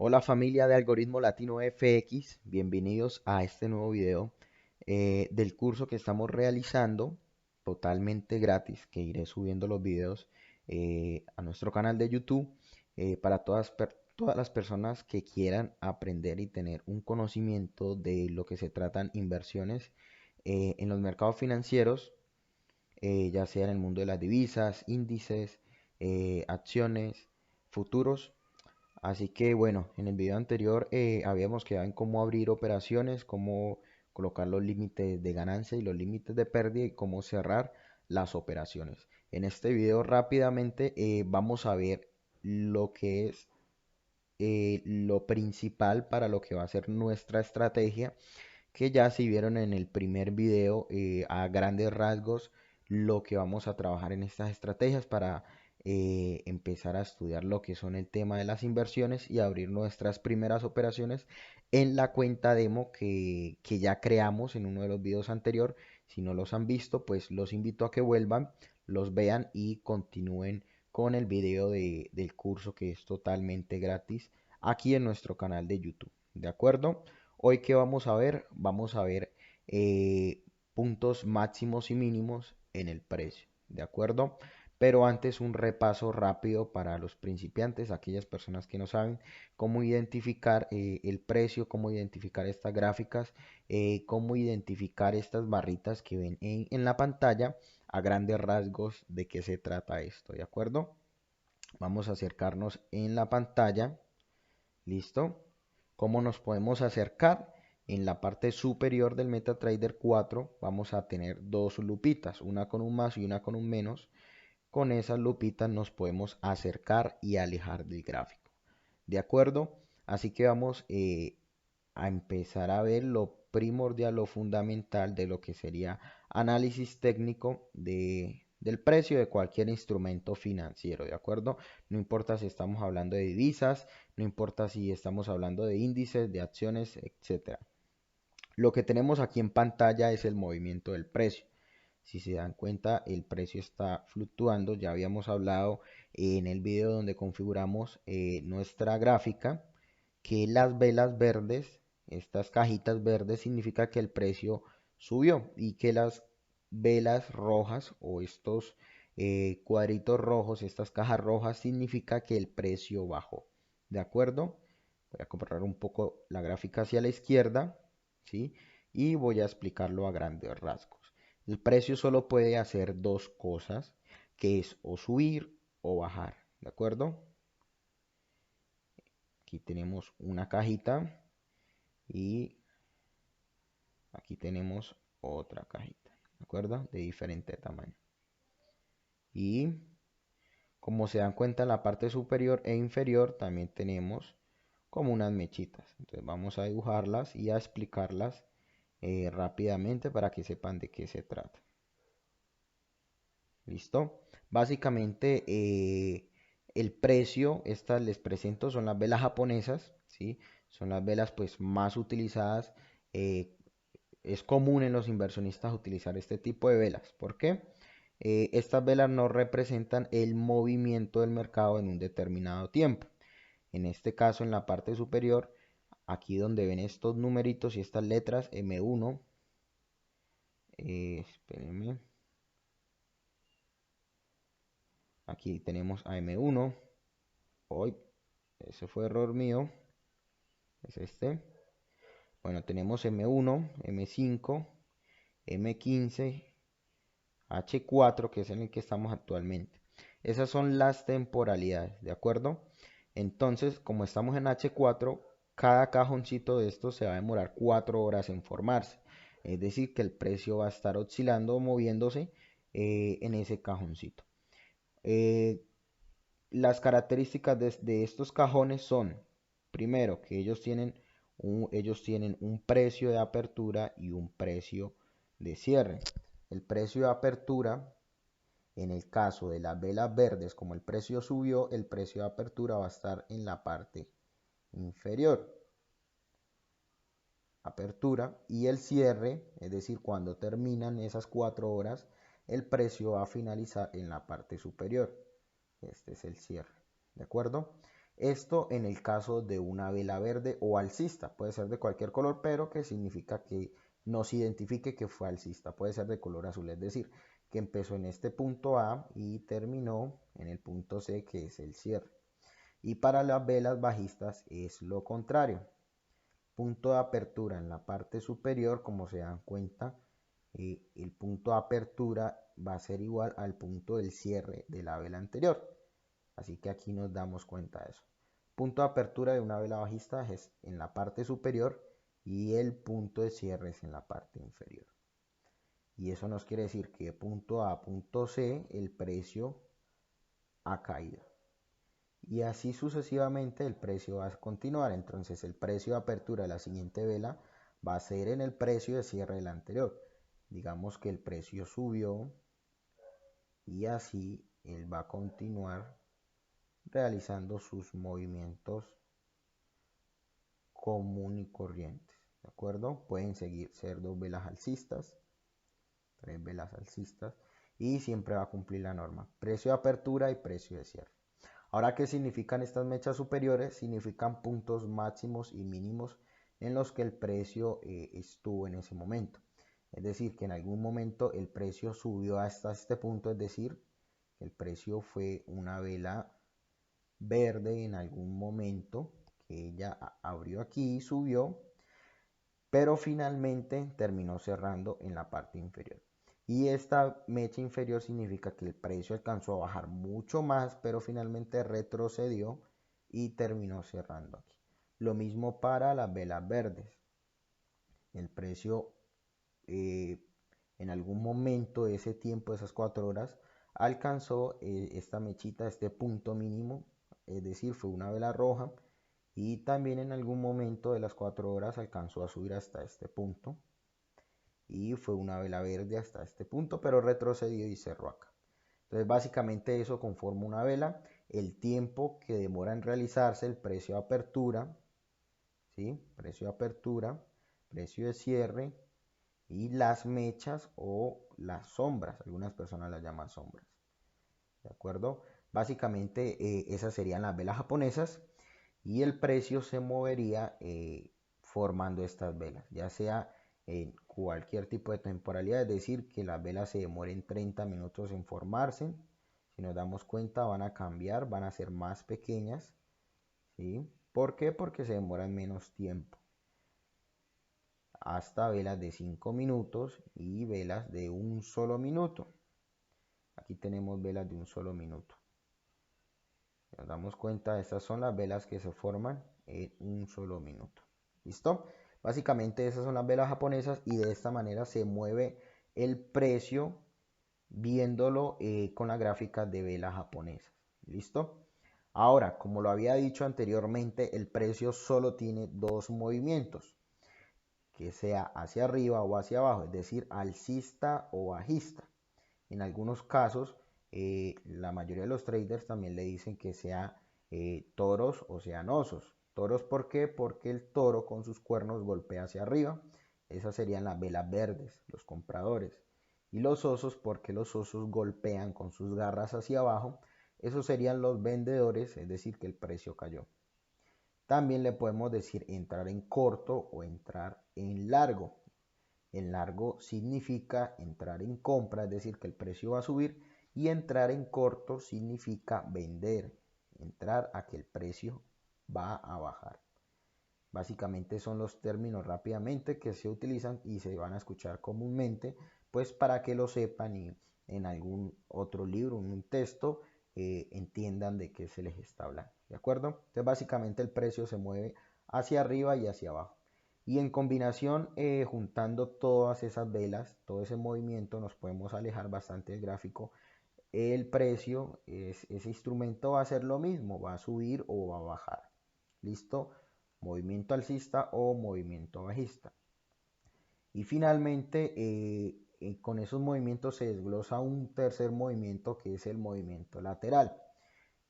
Hola familia de Algoritmo Latino FX, bienvenidos a este nuevo video del curso que estamos realizando totalmente gratis, que iré subiendo los videos a nuestro canal de YouTube para todas las personas que quieran aprender y tener un conocimiento de lo que se tratan inversiones en los mercados financieros, ya sea en el mundo de las divisas, índices, acciones, futuros. Así que bueno, en el video anterior habíamos quedado en cómo abrir operaciones, cómo colocar los límites de ganancia y los límites de pérdida y cómo cerrar las operaciones. En este video rápidamente vamos a ver lo que es lo principal para lo que va a ser nuestra estrategia, que ya si vieron en el primer video a grandes rasgos lo que vamos a trabajar en estas estrategias para empezar a estudiar lo que son el tema de las inversiones y abrir nuestras primeras operaciones en la cuenta demo que ya creamos en uno de los videos anterior. Si no los han visto, pues los invito a que vuelvan, los vean y continúen con el video del curso, que es totalmente gratis aquí en nuestro canal de YouTube. ¿De acuerdo? Hoy, ¿qué vamos a ver? Vamos a ver puntos máximos y mínimos en el precio, ¿de acuerdo? Pero antes un repaso rápido para los principiantes, aquellas personas que no saben cómo identificar el precio, cómo identificar estas gráficas, cómo identificar estas barritas que ven en la pantalla, a grandes rasgos de qué se trata esto, ¿de acuerdo? Vamos a acercarnos en la pantalla. ¿Listo? ¿Cómo nos podemos acercar? En la parte superior del MetaTrader 4 vamos a tener dos lupitas, una con un más y una con un menos. Con esas lupitas nos podemos acercar y alejar del gráfico. ¿De acuerdo? Así que vamos a empezar a ver lo primordial, lo fundamental de lo que sería análisis técnico del precio de cualquier instrumento financiero, ¿de acuerdo? No importa si estamos hablando de divisas, no importa si estamos hablando de índices, de acciones, etcétera. Lo que tenemos aquí en pantalla es el movimiento del precio. Si se dan cuenta, el precio está fluctuando. Ya habíamos hablado en el video donde configuramos nuestra gráfica, que las velas verdes, estas cajitas verdes, significa que el precio subió, y que las velas rojas o estos cuadritos rojos, estas cajas rojas, significa que el precio bajó. ¿De acuerdo? Voy a comprar un poco la gráfica hacia la izquierda, ¿sí? Y voy a explicarlo a grandes rasgos. El precio solo puede hacer dos cosas, que es o subir o bajar, ¿de acuerdo? Aquí tenemos una cajita y aquí tenemos otra cajita, ¿de acuerdo? De diferente tamaño. Y como se dan cuenta, en la parte superior e inferior también tenemos como unas mechitas. Entonces vamos a dibujarlas y a explicarlas rápidamente para que sepan de qué se trata. ¿Listo? Básicamente el precio, estas les presento, son las velas japonesas, ¿sí? Son las velas pues más utilizadas. Es común en los inversionistas utilizar este tipo de velas. ¿Por qué? Estas velas no representan el movimiento del mercado en un determinado tiempo. En este caso, en la parte superior, aquí donde ven estos numeritos y estas letras M1, espérenme, aquí tenemos a M1. Hoy, ese fue error mío, es este. Bueno, tenemos M1, M5, M15, H4, que es en el que estamos actualmente. Esas son las temporalidades, ¿de acuerdo? Entonces, como estamos en H4, cada cajoncito de estos se va a demorar 4 horas en formarse. Es decir, que el precio va a estar oscilando o moviéndose en ese cajoncito. Eh, las características de estos cajones son, primero, que ellos tienen un precio de apertura y un precio de cierre. El precio de apertura, en el caso de las velas verdes, como el precio subió, el precio de apertura va a estar en la parte inferior. Apertura, y el cierre, es decir, cuando terminan esas 4 horas, el precio va a finalizar en la parte superior. Este es el cierre, ¿de acuerdo? Esto en el caso de una vela verde o alcista, puede ser de cualquier color, pero que significa que nos identifique que fue alcista, puede ser de color azul, es decir, que empezó en este punto A y terminó en el punto C, que es el cierre. Y para las velas bajistas es lo contrario. Punto de apertura en la parte superior, como se dan cuenta, el punto de apertura va a ser igual al punto del cierre de la vela anterior. Así que aquí nos damos cuenta de eso. Punto de apertura de una vela bajista es en la parte superior y el punto de cierre es en la parte inferior. Y eso nos quiere decir que de punto A a punto C el precio ha caído. Y así sucesivamente el precio va a continuar. Entonces el precio de apertura de la siguiente vela va a ser en el precio de cierre de la anterior. Digamos que el precio subió y así él va a continuar realizando sus movimientos común y corrientes, ¿de acuerdo? Pueden ser dos velas alcistas, tres velas alcistas y siempre va a cumplir la norma, precio de apertura y precio de cierre. Ahora, ¿qué significan estas mechas superiores? Significan puntos máximos y mínimos en los que el precio estuvo en ese momento. Es decir, que en algún momento el precio subió hasta este punto, es decir, que el precio fue una vela verde en algún momento, que ella abrió aquí y subió, pero finalmente terminó cerrando en la parte inferior. Y esta mecha inferior significa que el precio alcanzó a bajar mucho más, pero finalmente retrocedió y terminó cerrando aquí. Lo mismo para las velas verdes. El precio en algún momento de ese tiempo, de esas 4 horas, alcanzó esta mechita, este punto mínimo, es decir, fue una vela roja y también en algún momento de las 4 horas alcanzó a subir hasta este punto y fue una vela verde hasta este punto, pero retrocedió y cerró acá. Entonces básicamente eso conforma una vela, el tiempo que demora en realizarse, el precio de apertura, ¿sí? Precio de apertura, precio de cierre y las mechas o las sombras, algunas personas las llaman sombras, ¿de acuerdo? Básicamente esas serían las velas japonesas y el precio se movería formando estas velas, ya sea en cualquier tipo de temporalidad, es decir, que las velas se demoren 30 minutos en formarse. Si nos damos cuenta, van a cambiar, van a ser más pequeñas, ¿sí? ¿Por qué? Porque se demoran menos tiempo. Hasta velas de 5 minutos y velas de un solo minuto. Aquí tenemos velas de un solo minuto. Si nos damos cuenta, estas son las velas que se forman en un solo minuto. ¿Listo? Básicamente esas son las velas japonesas y de esta manera se mueve el precio viéndolo con la gráfica de velas japonesas. ¿Listo? Ahora, como lo había dicho anteriormente, el precio solo tiene dos movimientos, que sea hacia arriba o hacia abajo, es decir, alcista o bajista. En algunos casos, la mayoría de los traders también le dicen que sea toros o sean osos. Toros, ¿por qué? Porque el toro con sus cuernos golpea hacia arriba. Esas serían las velas verdes, los compradores. Y los osos, porque los osos golpean con sus garras hacia abajo. Esos serían los vendedores, es decir, que el precio cayó. También le podemos decir entrar en corto o entrar en largo. En largo significa entrar en compra, es decir, que el precio va a subir, y entrar en corto significa vender, entrar a que el precio va a bajar. Básicamente son los términos rápidamente que se utilizan y se van a escuchar comúnmente, pues para que lo sepan y en algún otro libro, en un texto, entiendan de qué se les está hablando. ¿De acuerdo? Entonces básicamente el precio se mueve hacia arriba y hacia abajo. Y en combinación, juntando todas esas velas, todo ese movimiento, nos podemos alejar bastante del gráfico. El precio, ese instrumento va a hacer lo mismo, va a subir o va a bajar. ¿Listo? Movimiento alcista o movimiento bajista. Y finalmente, con esos movimientos se desglosa un tercer movimiento que es el movimiento lateral,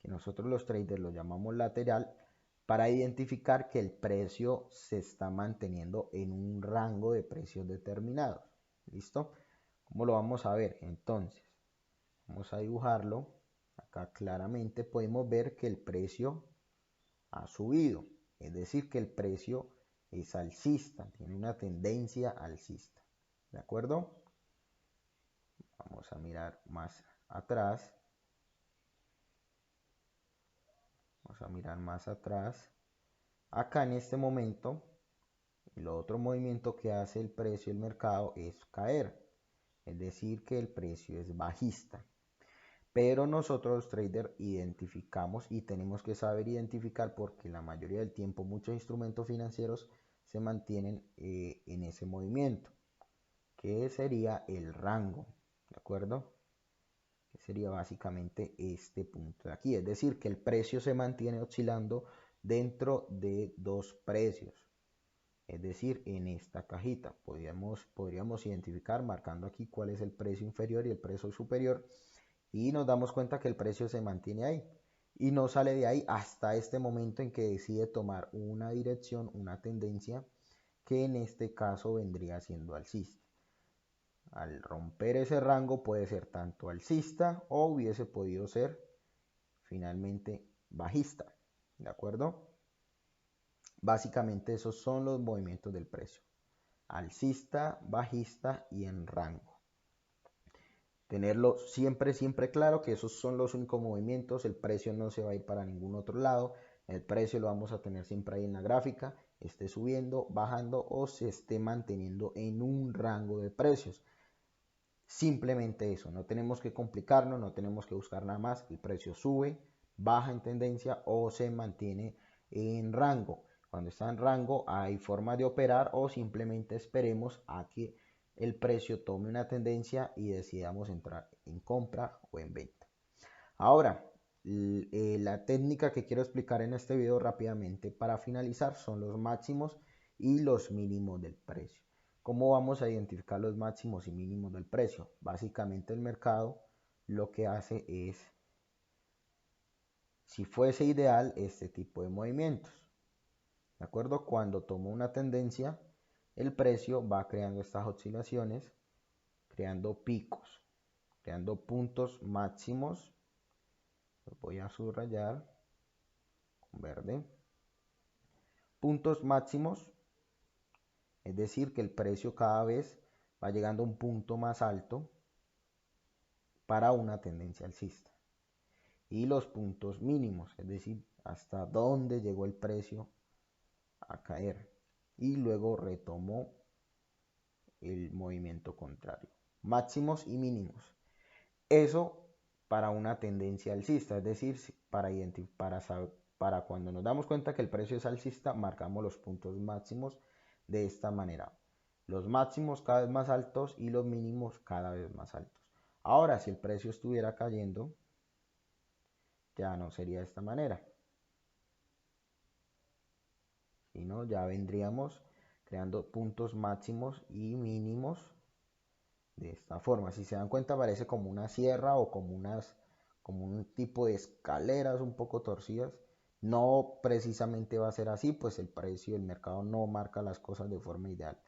que nosotros los traders lo llamamos lateral, para identificar que el precio se está manteniendo en un rango de precios determinados. ¿Listo? ¿Cómo lo vamos a ver? Entonces, vamos a dibujarlo. Acá claramente podemos ver que el precio ha subido, es decir, que el precio es alcista, tiene una tendencia alcista, ¿de acuerdo? Vamos a mirar más atrás, vamos a mirar más atrás. Acá en este momento, el otro movimiento que hace el precio del mercado es caer, es decir, que el precio es bajista. Pero nosotros los traders identificamos y tenemos que saber identificar porque la mayoría del tiempo muchos instrumentos financieros se mantienen en ese movimiento, que sería el rango, ¿de acuerdo? Que sería básicamente este punto de aquí, es decir, que el precio se mantiene oscilando dentro de dos precios, es decir, en esta cajita podríamos identificar marcando aquí cuál es el precio inferior y el precio superior, y nos damos cuenta que el precio se mantiene ahí y no sale de ahí hasta este momento en que decide tomar una dirección, una tendencia que en este caso vendría siendo alcista. Al romper ese rango puede ser tanto alcista o hubiese podido ser finalmente bajista, ¿de acuerdo? Básicamente esos son los movimientos del precio: alcista, bajista y en rango. Tenerlo siempre claro que esos son los únicos movimientos, el precio no se va a ir para ningún otro lado, el precio lo vamos a tener siempre ahí en la gráfica, esté subiendo, bajando o se esté manteniendo en un rango de precios. Simplemente eso, no tenemos que complicarnos, no tenemos que buscar nada más, el precio sube, baja en tendencia o se mantiene en rango. Cuando está en rango hay forma de operar o simplemente esperemos a que el precio tome una tendencia y decidamos entrar en compra o en venta. Ahora, la técnica que quiero explicar en este video rápidamente para finalizar son los máximos y los mínimos del precio. ¿Cómo vamos a identificar los máximos y mínimos del precio? Básicamente el mercado lo que hace es, si fuese ideal, este tipo de movimientos. ¿De acuerdo? Cuando toma una tendencia, el precio va creando estas oscilaciones, creando picos, creando puntos máximos. Los voy a subrayar con verde. Puntos máximos, es decir, que el precio cada vez va llegando a un punto más alto para una tendencia alcista. Y los puntos mínimos, es decir, hasta dónde llegó el precio a caer. Y luego retomó el movimiento contrario. Máximos y mínimos. Eso para una tendencia alcista, es decir, para cuando nos damos cuenta que el precio es alcista, marcamos los puntos máximos de esta manera. Los máximos cada vez más altos y los mínimos cada vez más altos. Ahora, si el precio estuviera cayendo, ya no sería de esta manera, sino ya vendríamos creando puntos máximos y mínimos de esta forma. Si se dan cuenta, parece como una sierra o como un tipo de escaleras un poco torcidas. No precisamente va a ser así, pues el precio, el mercado no marca las cosas de forma ideal.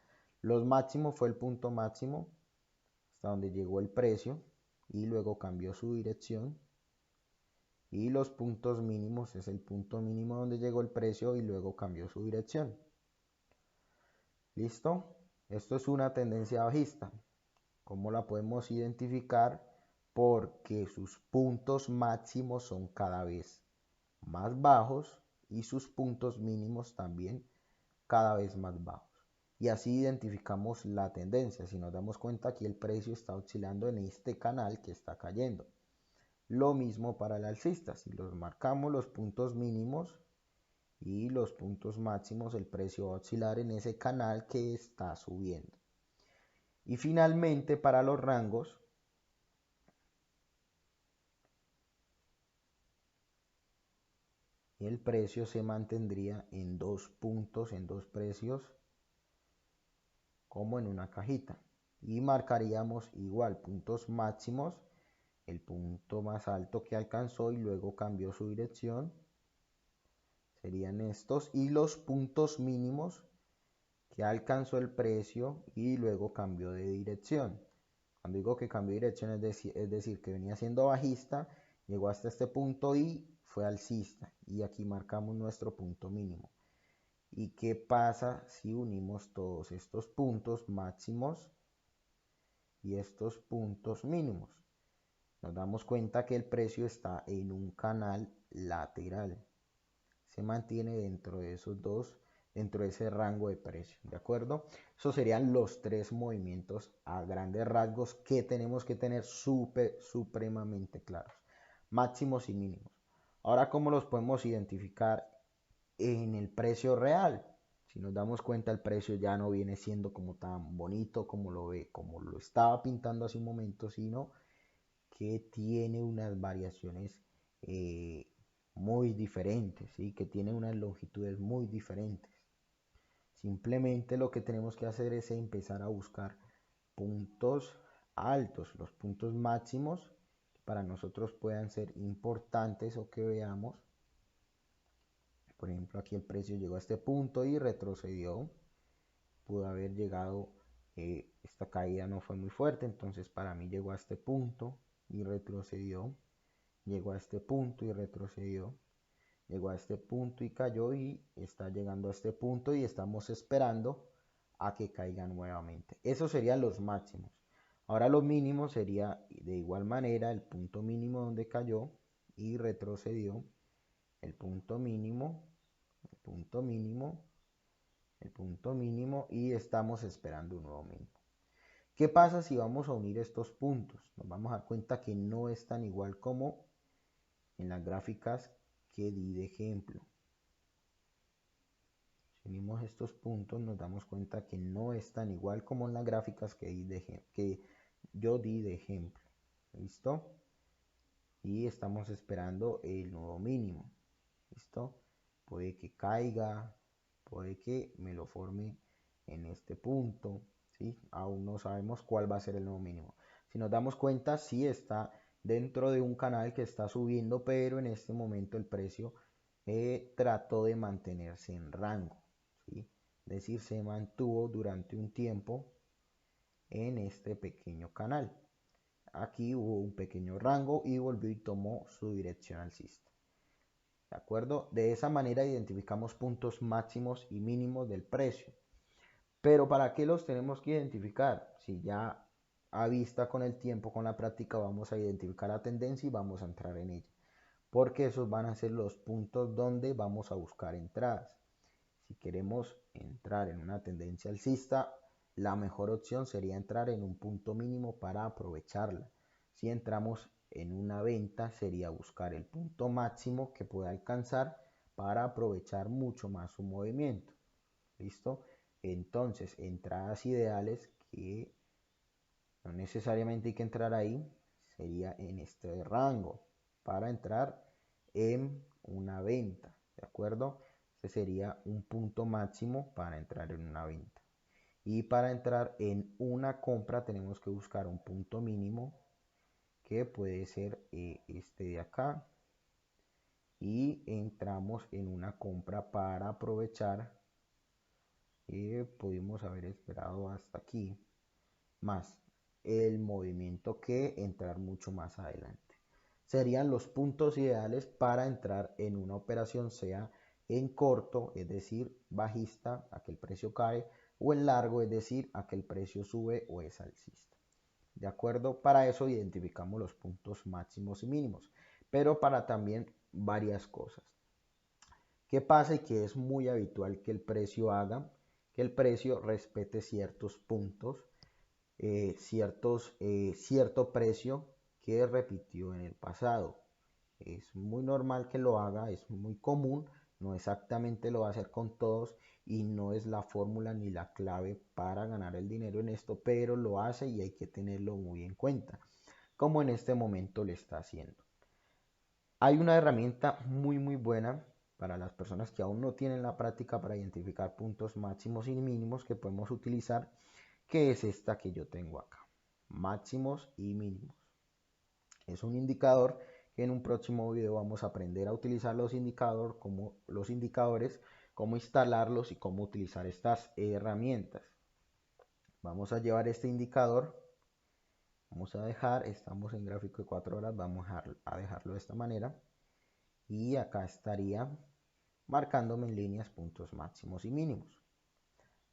Los máximos fue el punto máximo hasta donde llegó el precio y luego cambió su dirección. Y los puntos mínimos es el punto mínimo donde llegó el precio y luego cambió su dirección. ¿Listo? Esto es una tendencia bajista. ¿Cómo la podemos identificar? Porque sus puntos máximos son cada vez más bajos y sus puntos mínimos también cada vez más bajos. Y así identificamos la tendencia. Si nos damos cuenta, aquí el precio está oscilando en este canal que está cayendo. Lo mismo para el alcista. Si los marcamos los puntos mínimos y los puntos máximos, el precio va a oscilar en ese canal que está subiendo. Y finalmente para los rangos, el precio se mantendría en dos puntos, en dos precios, como en una cajita. Y marcaríamos igual puntos máximos, el punto más alto que alcanzó y luego cambió su dirección, serían estos, y los puntos mínimos que alcanzó el precio y luego cambió de dirección. Cuando digo que cambió de dirección es decir que venía siendo bajista, llegó hasta este punto y fue alcista y aquí marcamos nuestro punto mínimo. ¿Y qué pasa si unimos todos estos puntos máximos y estos puntos mínimos? Nos damos cuenta que el precio está en un canal lateral. Se mantiene dentro de esos dos, dentro de ese rango de precio, ¿de acuerdo? Esos serían los tres movimientos a grandes rasgos que tenemos que tener supremamente claros. Máximos y mínimos. Ahora, ¿cómo los podemos identificar en el precio real? Si nos damos cuenta, el precio ya no viene siendo como tan bonito como como lo estaba pintando hace un momento, sino que tiene unas variaciones muy diferentes, ¿sí? Que tiene unas longitudes muy diferentes. Simplemente lo que tenemos que hacer es empezar a buscar puntos altos, los puntos máximos que para nosotros puedan ser importantes o que veamos. Por ejemplo, aquí el precio llegó a este punto y retrocedió. Pudo haber llegado, esta caída no fue muy fuerte, entonces para mí llegó a este punto y retrocedió. Llegó a este punto y retrocedió. Llegó a este punto y cayó y está llegando a este punto y estamos esperando a que caiga nuevamente. Esos serían los máximos. Ahora lo mínimo sería de igual manera el punto mínimo donde cayó y retrocedió, el punto mínimo, el punto mínimo, el punto mínimo y estamos esperando un nuevo mínimo. ¿Qué pasa si vamos a unir estos puntos? Nos vamos a dar cuenta que no es tan igual como en las gráficas que di de ejemplo. Si unimos estos puntos nos damos cuenta que no es tan igual como en las gráficas que yo di de ejemplo. ¿Listo? Y estamos esperando el nuevo mínimo. ¿Listo? Puede que caiga, puede que me lo forme en este punto, ¿sí? Aún no sabemos cuál va a ser el nuevo mínimo. Si nos damos cuenta, sí está dentro de un canal que está subiendo, pero en este momento el precio trató de mantenerse en rango, ¿sí? Es decir, se mantuvo durante un tiempo en este pequeño canal. Aquí hubo un pequeño rango y volvió y tomó su dirección alcista. ¿De acuerdo? De esa manera identificamos puntos máximos y mínimos del precio. Pero ¿para qué los tenemos que identificar? Si ya a vista con el tiempo, con la práctica, vamos a identificar la tendencia y vamos a entrar en ella. Porque esos van a ser los puntos donde vamos a buscar entradas. Si queremos entrar en una tendencia alcista, la mejor opción sería entrar en un punto mínimo para aprovecharla. Si entramos en una venta, sería buscar el punto máximo que pueda alcanzar para aprovechar mucho más su movimiento. ¿Listo? Entonces, entradas ideales que no necesariamente hay que entrar ahí, sería en este rango para entrar en una venta, ¿de acuerdo? Este sería un punto máximo para entrar en una venta. Y para entrar en una compra tenemos que buscar un punto mínimo que puede ser este de acá. Y entramos en una compra para aprovechar. Pudimos haber esperado hasta aquí más el movimiento que entrar mucho más adelante. Serían los puntos ideales para entrar en una operación, sea en corto, es decir, bajista, a que el precio cae, o en largo, es decir, a que el precio sube o es alcista. ¿De acuerdo? Para eso identificamos los puntos máximos y mínimos, pero para también varias cosas. ¿Qué pasa y que es muy habitual que el precio haga? Que el precio respete ciertos puntos, cierto precio que repitió en el pasado. Es muy normal que lo haga, es muy común, no exactamente lo va a hacer con todos y no es la fórmula ni la clave para ganar el dinero en esto, pero lo hace y hay que tenerlo muy en cuenta, como en este momento le está haciendo. Hay una herramienta muy buena para las personas que aún no tienen la práctica para identificar puntos máximos y mínimos que podemos utilizar, que es esta que yo tengo acá, máximos y mínimos. Es un indicador que en un próximo video vamos a aprender a utilizar los indicadores, cómo instalarlos y cómo utilizar estas herramientas. Vamos a llevar este indicador, estamos en gráfico de 4 horas, vamos a dejarlo de esta manera y acá estaría marcándome en líneas puntos máximos y mínimos.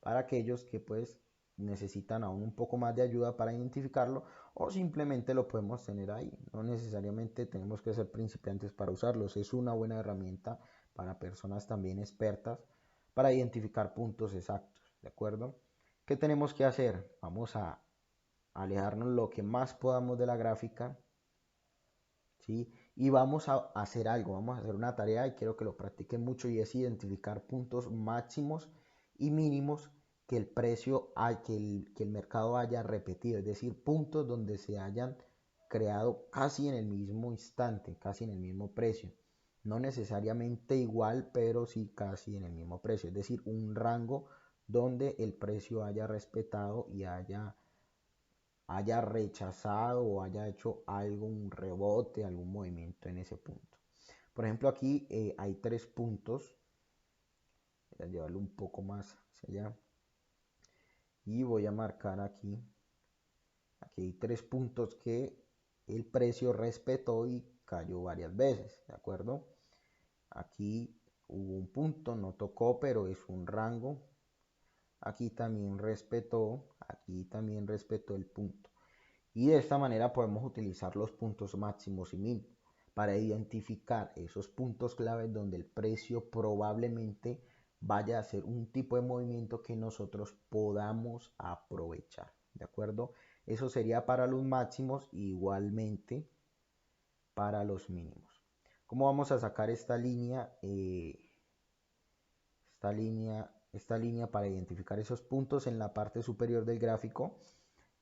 Para aquellos que pues necesitan aún un poco más de ayuda para identificarlo o simplemente lo podemos tener ahí. No necesariamente tenemos que ser principiantes para usarlos. Es una buena herramienta para personas también expertas para identificar puntos exactos. ¿De acuerdo? ¿Qué tenemos que hacer? Vamos a alejarnos lo que más podamos de la gráfica, ¿sí? Y vamos a hacer algo, vamos a hacer una tarea y quiero que lo practiquen mucho y es identificar puntos máximos y mínimos que el precio, que el mercado haya repetido, es decir, puntos donde se hayan creado casi en el mismo instante, casi en el mismo precio. No necesariamente igual, pero sí casi en el mismo precio, es decir, un rango donde el precio haya respetado y haya rechazado o haya hecho algún rebote, algún movimiento en ese punto. Por ejemplo, aquí hay 3 puntos. Voy a llevarlo un poco más hacia allá. Y voy a marcar aquí. Aquí hay 3 puntos que el precio respetó y cayó varias veces. ¿De acuerdo? Aquí hubo un punto, no tocó, pero es un rango. Aquí también respetó el punto. Y de esta manera podemos utilizar los puntos máximos y mínimos para identificar esos puntos claves donde el precio probablemente vaya a hacer un tipo de movimiento que nosotros podamos aprovechar. ¿De acuerdo? Eso sería para los máximos y igualmente para los mínimos. ¿Cómo vamos a sacar esta línea? Esta línea para identificar esos puntos en la parte superior del gráfico.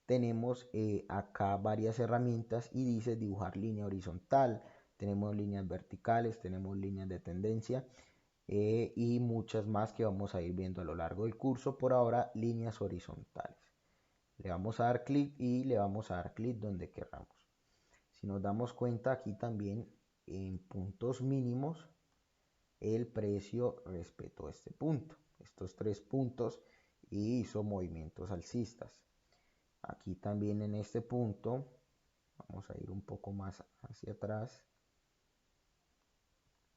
Tenemos acá varias herramientas y dice dibujar línea horizontal, tenemos líneas verticales, tenemos líneas de tendencia y muchas más que vamos a ir viendo a lo largo del curso. Por ahora, líneas horizontales. Le vamos a dar clic y le vamos a dar clic donde queramos. Si nos damos cuenta, aquí también en puntos mínimos el precio respetó este punto, estos 3 puntos, y hizo movimientos alcistas. Aquí también en este punto, vamos a ir un poco más hacia atrás.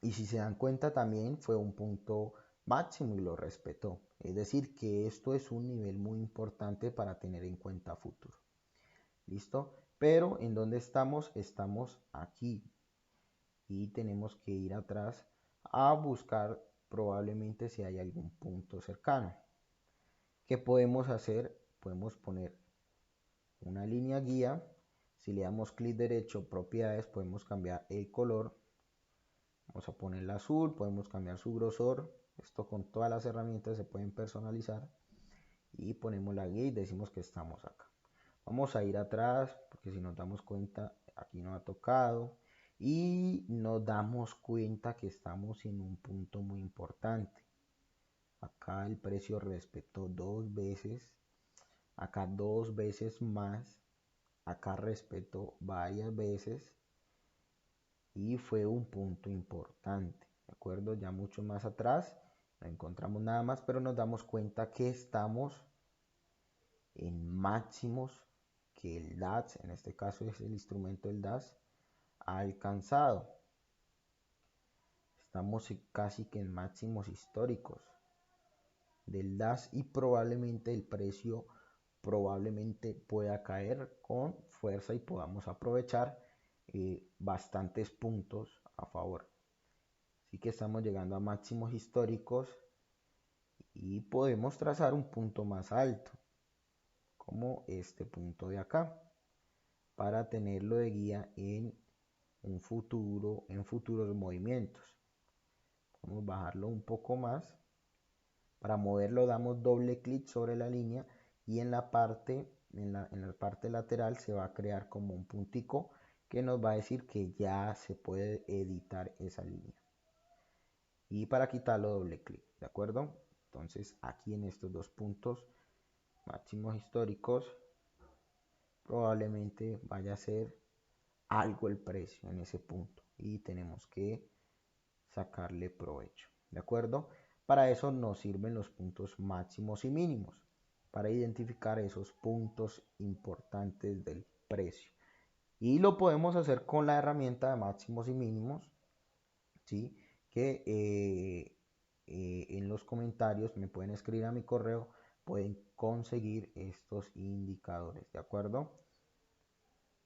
Y si se dan cuenta también fue un punto máximo y lo respetó. Es decir, que esto es un nivel muy importante para tener en cuenta a futuro. ¿Listo? Pero ¿en dónde estamos? Estamos aquí. Y tenemos que ir atrás a buscar probablemente si hay algún punto cercano. ¿Qué podemos hacer? Podemos poner una línea guía. Si le damos clic derecho, propiedades, podemos cambiar el color. Vamos a ponerle azul, podemos cambiar su grosor. Esto con todas las herramientas se pueden personalizar. Y ponemos la guía y decimos que estamos acá. Vamos a ir atrás, porque si nos damos cuenta, aquí no ha tocado. Y nos damos cuenta que estamos en un punto muy importante. Acá el precio respetó 2 veces. Acá 2 veces más. Acá respetó varias veces y fue un punto importante, ¿de acuerdo? Ya mucho más atrás no encontramos nada más, pero nos damos cuenta que estamos en máximos que el DAX, en este caso es el instrumento del DAX, ha alcanzado. Estamos casi que en máximos históricos del DAX y probablemente el precio probablemente pueda caer con fuerza y podamos aprovechar bastantes puntos a favor. Así que estamos llegando a máximos históricos y podemos trazar un punto más alto, como este punto de acá, para tenerlo de guía en un futuro, en futuros movimientos. Vamos a bajarlo un poco más. Para moverlo damos doble clic sobre la línea y en la parte lateral se va a crear como un puntico que nos va a decir que ya se puede editar esa línea. Y para quitarlo doble clic, ¿de acuerdo? Entonces aquí en estos 2 puntos máximos históricos probablemente vaya a ser algo el precio en ese punto y tenemos que sacarle provecho, ¿de acuerdo? Para eso nos sirven los puntos máximos y mínimos, para identificar esos puntos importantes del precio. Y lo podemos hacer con la herramienta de máximos y mínimos ¿sí? Que en los comentarios me pueden escribir a mi correo, pueden conseguir estos indicadores, ¿de acuerdo?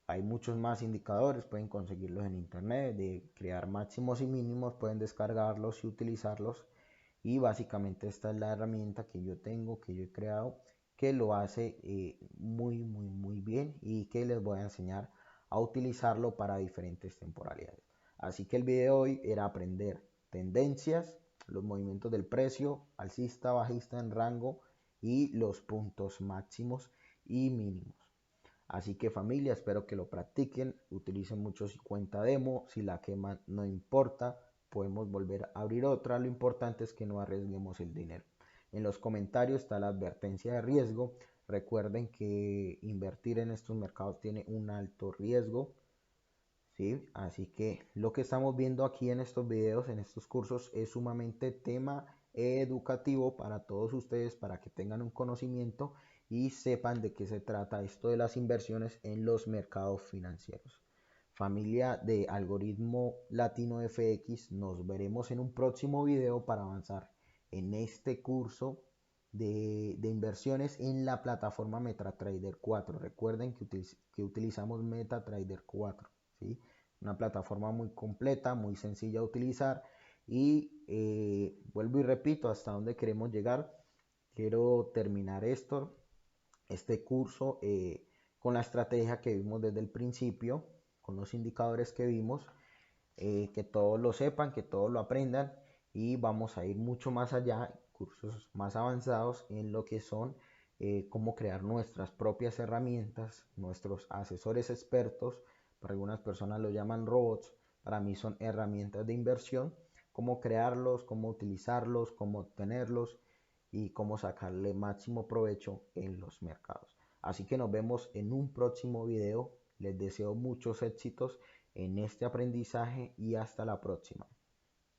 Hay muchos más indicadores, pueden conseguirlos en internet, de crear máximos y mínimos, pueden descargarlos y utilizarlos. Y básicamente esta es la herramienta que yo tengo, que yo he creado, que lo hace muy bien y que les voy a enseñar a utilizarlo para diferentes temporalidades. Así que el video de hoy era aprender tendencias, los movimientos del precio, alcista, bajista en rango y los puntos máximos y mínimos. Así que familia, espero que lo practiquen, utilicen mucho su cuenta demo, si la queman no importa, podemos volver a abrir otra, lo importante es que no arriesguemos el dinero. En los comentarios está la advertencia de riesgo, recuerden que invertir en estos mercados tiene un alto riesgo, ¿sí? Así que lo que estamos viendo aquí en estos videos, en estos cursos, es sumamente tema educativo para todos ustedes, para que tengan un conocimiento y sepan de qué se trata esto de las inversiones en los mercados financieros. Familia de Algoritmo Latino FX, nos veremos en un próximo video para avanzar en este curso de inversiones en la plataforma MetaTrader 4. Recuerden que utilizamos MetaTrader 4, ¿sí? Una plataforma muy completa, muy sencilla de utilizar y vuelvo y repito, hasta dónde queremos llegar. Quiero terminar este curso con la estrategia que vimos desde el principio, con los indicadores que vimos, que todos lo sepan, que todos lo aprendan y vamos a ir mucho más allá, cursos más avanzados en lo que son cómo crear nuestras propias herramientas, nuestros asesores expertos, para algunas personas lo llaman robots, para mí son herramientas de inversión, cómo crearlos, cómo utilizarlos, cómo obtenerlos y cómo sacarle máximo provecho en los mercados. Así que nos vemos en un próximo video. Les deseo muchos éxitos en este aprendizaje y hasta la próxima.